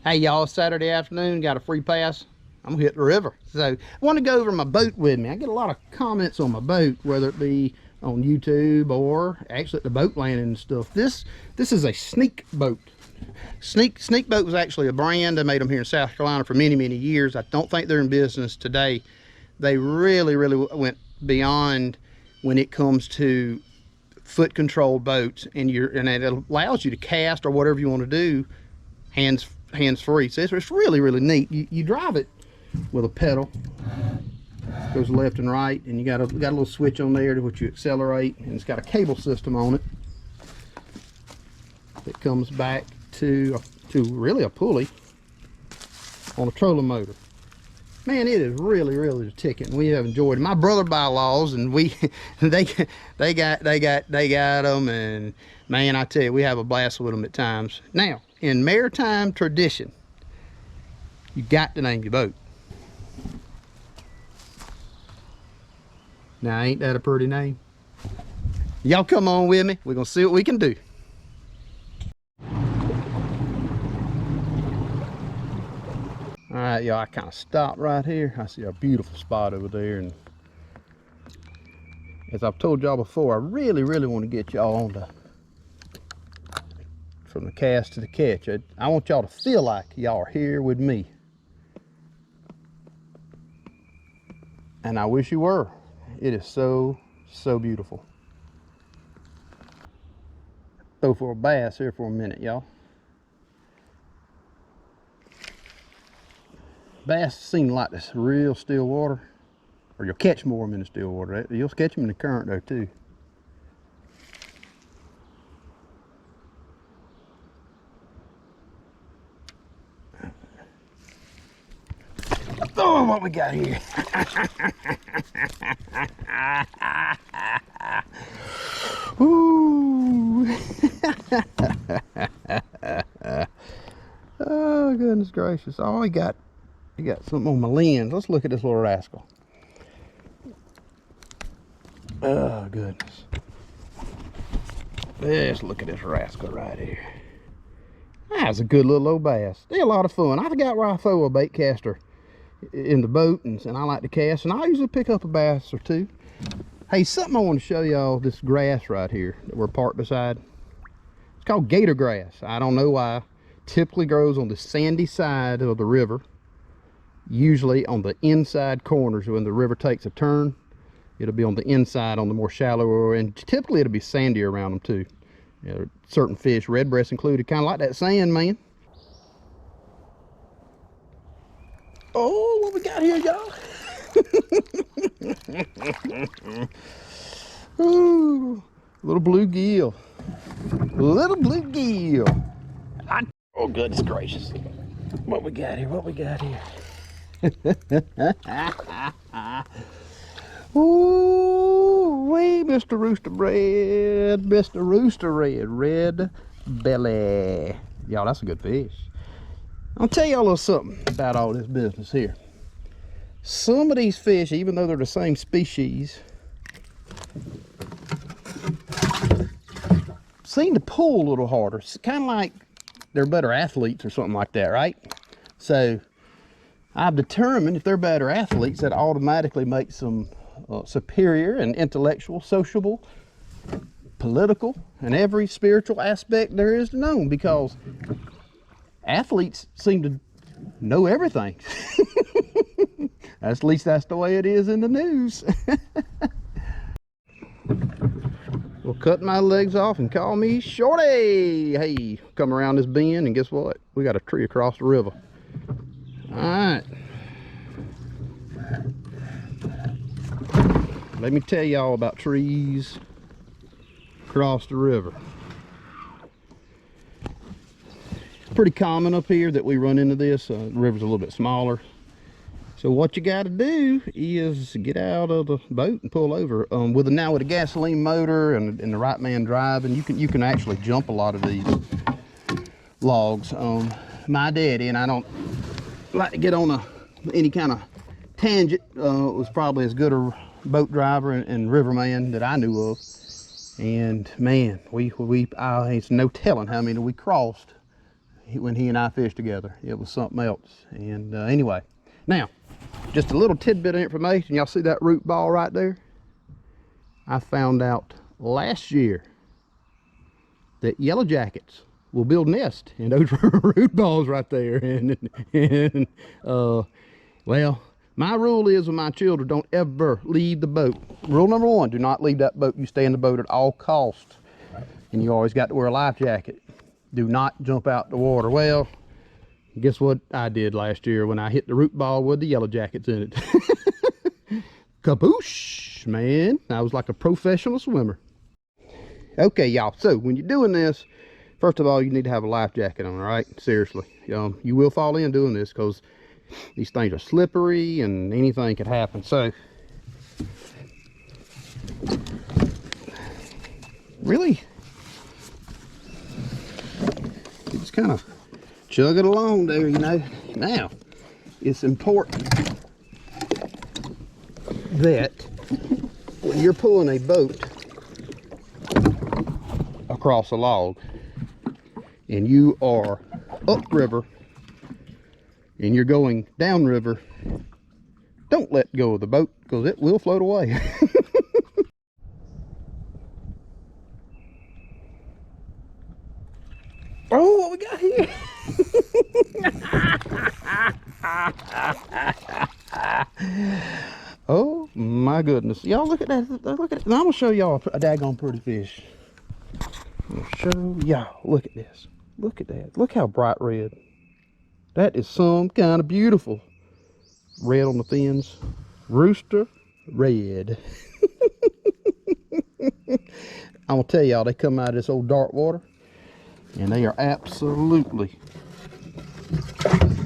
Hey y'all, Saturday afternoon, got a free pass. I'm gonna hit the river. So I want to go over my boat with me. I get a lot of comments on my boat, whether it be on YouTube or actually at the boat landing and stuff. This is a Sneak boat. Sneak boat was actually a brand. I made them here in South Carolina for many years. I don't think they're in business today. They really went beyond when it comes to foot control boats, and it allows you to cast or whatever you want to do hands free. So it's really neat. You drive it with a pedal, goes left and right, and you got a little switch on there to which you accelerate, and it's got a cable system on it that comes back to really a pulley on a trolling motor. Man, it is really ticking. We have enjoyed it. My brother-by-laws and they got them, and man, I tell you, we have a blast with them at times. Now, in maritime tradition, you got to name your boat. Now, ain't that a pretty name? Y'all come on with me. We're gonna see what we can do. All right, y'all, I kind of stopped right here. I see a beautiful spot over there, and as I've told y'all before, I really want to get y'all on from the cast to the catch. I want y'all to feel like y'all are here with me, and I wish you were. It is so beautiful. Throw for a bass here for a minute, y'all. Bass seem like this real still water, or you'll catch more of them in the still water. You'll catch them in the current though too. Oh, what we got here? Ooh. Oh, goodness gracious. Oh, you got something on my lens. Let's look at this little rascal. Oh, goodness. Let's look at this rascal right here. That's a good little old bass. They're a lot of fun. I forgot where I throw a bait caster in the boat, and I like to cast, and I usually pick up a bass or two. Hey, something I want to show y'all, this grass right here that we're parked beside. It's called gator grass. I don't know why. Typically grows on the sandy side of the river, usually on the inside corners. When the river takes a turn, it'll be on the inside, on the more shallower, and typically it'll be sandy around them too. You know, certain fish, redbreast included, kind of like that sand, man. Oh, what we got here, y'all? Ooh, little bluegill. Little bluegill. Oh, goodness gracious. What we got here? What we got here? Ooh, wee, Mr. Rooster Red. Mr. Rooster Red. Red belly. Y'all, that's a good fish. I'll tell y'all a little something about all this business here. Some of these fish, even though they're the same species, seem to pull a little harder. It's kind of like they're better athletes or something like that, right? So I've determined if they're better athletes, that automatically makes them superior and intellectual, sociable, political, and every spiritual aspect there is to know, because athletes seem to know everything. At least that's the way it is in the news. Well, cut my legs off and call me Shorty. Hey, come around this bend, and guess what? We got a tree across the river. All right. Let me tell y'all about trees across the river. It's pretty common up here that we run into this. The river's a little bit smaller. So what you got to do is get out of the boat and pull over. With a gasoline motor and the right man driving, you can actually jump a lot of these logs. My daddy, and I don't like to get on any kind of tangent, was probably as good a boat driver and riverman that I knew of. And man, it's no telling how many we crossed when he and I fished together. It was something else. And anyway, now, just a little tidbit of information. Y'all see that root ball right there? I found out last year that yellow jackets will build nests in those root balls right there. And well, my rule is with my children, don't ever leave the boat. Rule number one, do not leave that boat. You stay in the boat at all costs. And you always got to wear a life jacket. Do not jump out the water. Well, guess what I did last year when I hit the root ball with the yellow jackets in it? Kaboosh, man. I was like a professional swimmer. Okay, y'all. So when you're doing this, first of all, you need to have a life jacket on, all right? Seriously. You will fall in doing this because these things are slippery and anything could happen. So, really, you just kind of chug it along there, you know. Now, it's important that when you're pulling a boat across a log and you are upriver and you're going downriver, don't let go of the boat because it will float away. Oh, what we got here? Oh my goodness. Y'all look at that. Look at it. Now I'm gonna show y'all a daggone pretty fish. I'm gonna show y'all. Look at this. Look at that. Look how bright red. That is some kind of beautiful red on the fins. Rooster red. I'm gonna tell y'all, they come out of this old dark water and they are absolutely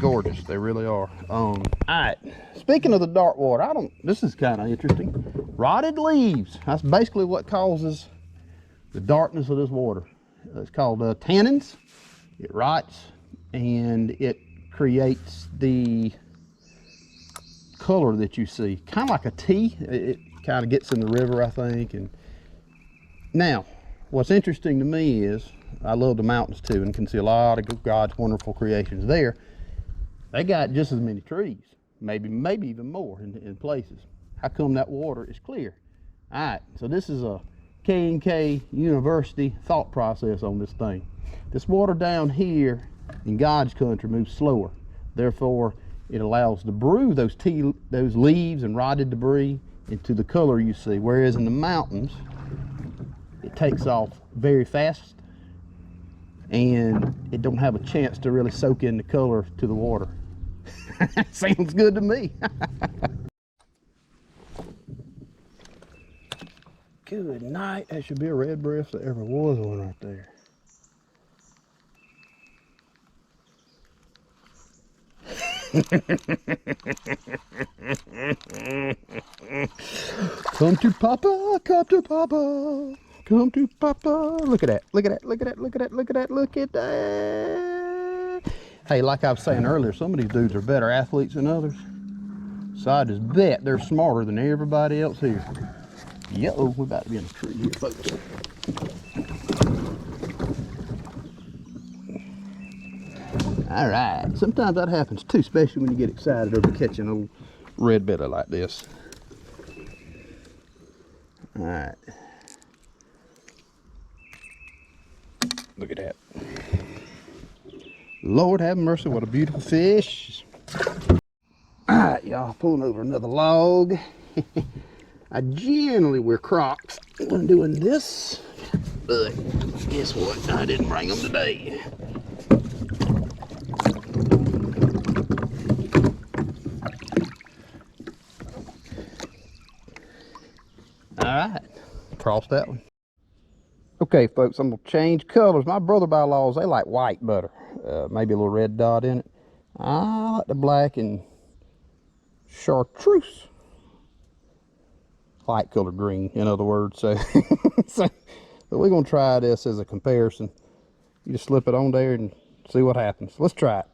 gorgeous. They really are. All right, speaking of the dark water, this is kind of interesting. Rotted leaves, that's basically what causes the darkness of this water. It's called tannins. It rots and it creates the color that you see, kind of like a tea. It kind of gets in the river, I think. And now what's interesting to me is I love the mountains too and can see a lot of God's wonderful creations there. They got just as many trees, maybe even more in places. How come that water is clear? All right, so this is a K&K University thought process on this thing. This water down here in God's country moves slower. Therefore, it allows to brew those leaves and rotted debris into the color you see. Whereas in the mountains, it takes off very fast and it don't have a chance to really soak in the color to the water. Sounds good to me. Good night. That should be a redbreast if there ever was one right there. Come to Papa, come to Papa, come to Papa. Look at that, look at that, look at that, look at that, look at that, look at that. Hey, like I was saying earlier, some of these dudes are better athletes than others. So I just bet they're smarter than everybody else here. Yo, we're about to be in a tree here, folks. All right, sometimes that happens too, especially when you get excited over catching a old red belly like this. All right. Look at that. Lord have mercy, what a beautiful fish. All right, y'all, pulling over another log. I generally wear Crocs when doing this, but guess what? I didn't bring them today. All right, cross that one. Okay, folks, I'm gonna change colors. My brother-in-laws, they like white butter, maybe a little red dot in it. I like the black and chartreuse, light color green, in other words. So, but we're gonna try this as a comparison. You just slip it on there and see what happens. Let's try it.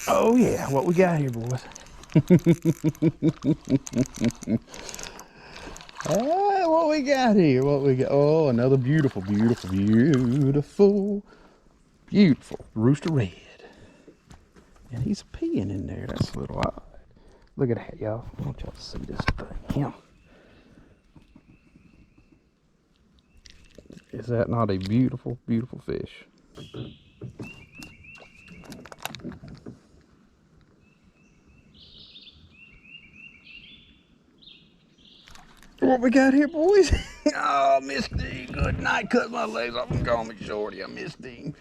Oh yeah, what we got here, boys? What we got here? What we got? Oh, another beautiful, beautiful, beautiful, beautiful rooster red. And he's peeing in there. That's a little odd. Look at that, y'all. I want y'all to see this thing. Yeah. Is that not a beautiful, beautiful fish? What we got here, boys? Oh, missed him. Good night. Cut my legs off and call me Shorty. I missed him.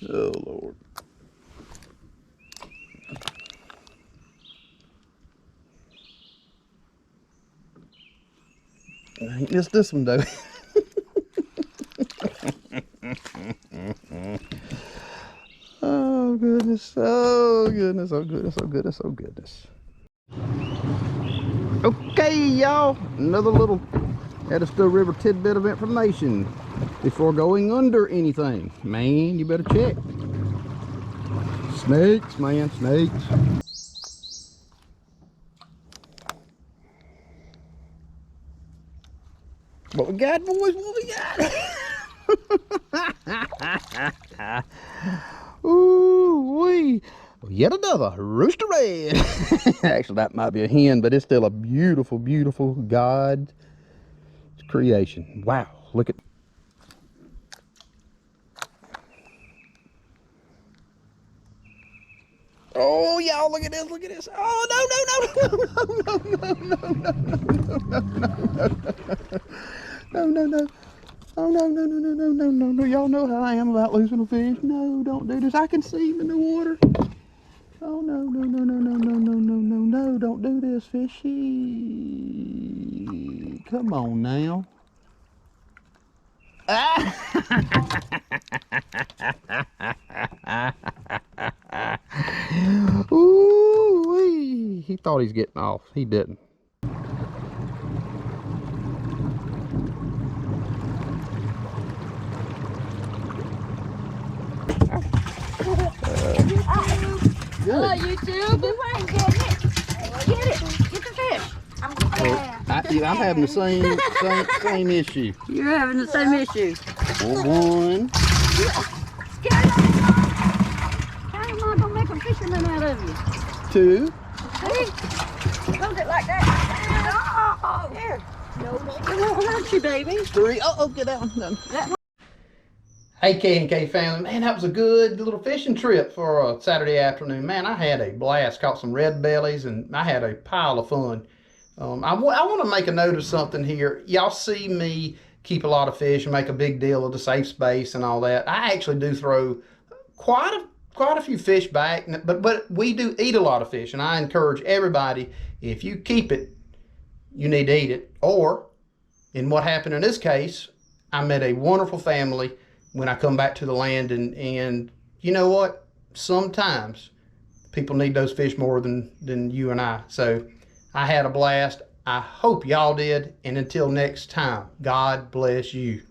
Oh, Lord. I ain't missed this one, though. Oh, goodness. Oh, goodness. Oh, goodness. Oh, goodness. Oh, goodness. Okay, y'all, another little Edisto River tidbit of information before going under anything. Man, you better check. Snakes, man, snakes. What we got, boys? What we got? Ooh wee! Yet another rooster red. Actually, that might be a hen, but it's still a beautiful, beautiful God's creation. Wow, look at. Oh, y'all, look at this, look at this. Oh, no, no, no, no, no, no, no, no, no, no, no, no, no, no. Oh, no, no, no, no, no, no, no, no. Y'all know how I am about losing a fish. No, don't do this. I can see him in the water. Oh, no, no, no, no, no, no, no, no, no, no. Don't do this, fishy. Come on now. Ooh-wee. He thought he's getting off. He didn't. Hello, YouTube. We ain't getting it. Get it. Get the fish. I'm having the same issue. You're having the same issue. One. Scared of it? How am I gonna make a fisherman out of you? Two. See? Hold it like that. Oh, there. No, it won't hurt you, baby. Three. Oh, get that one done. That one. Hey, K&K family. Man, that was a good little fishing trip for a Saturday afternoon. Man, I had a blast. Caught some red bellies, and I had a pile of fun. I want to make a note of something here. Y'all see me keep a lot of fish and make a big deal of the safe space and all that. I actually do throw quite a few fish back, but we do eat a lot of fish, and I encourage everybody, if you keep it, you need to eat it. Or, in what happened in this case, I met a wonderful family when I come back to the land, and you know what? Sometimes people need those fish more than you and I. So I had a blast. I hope y'all did. And until next time, God bless you.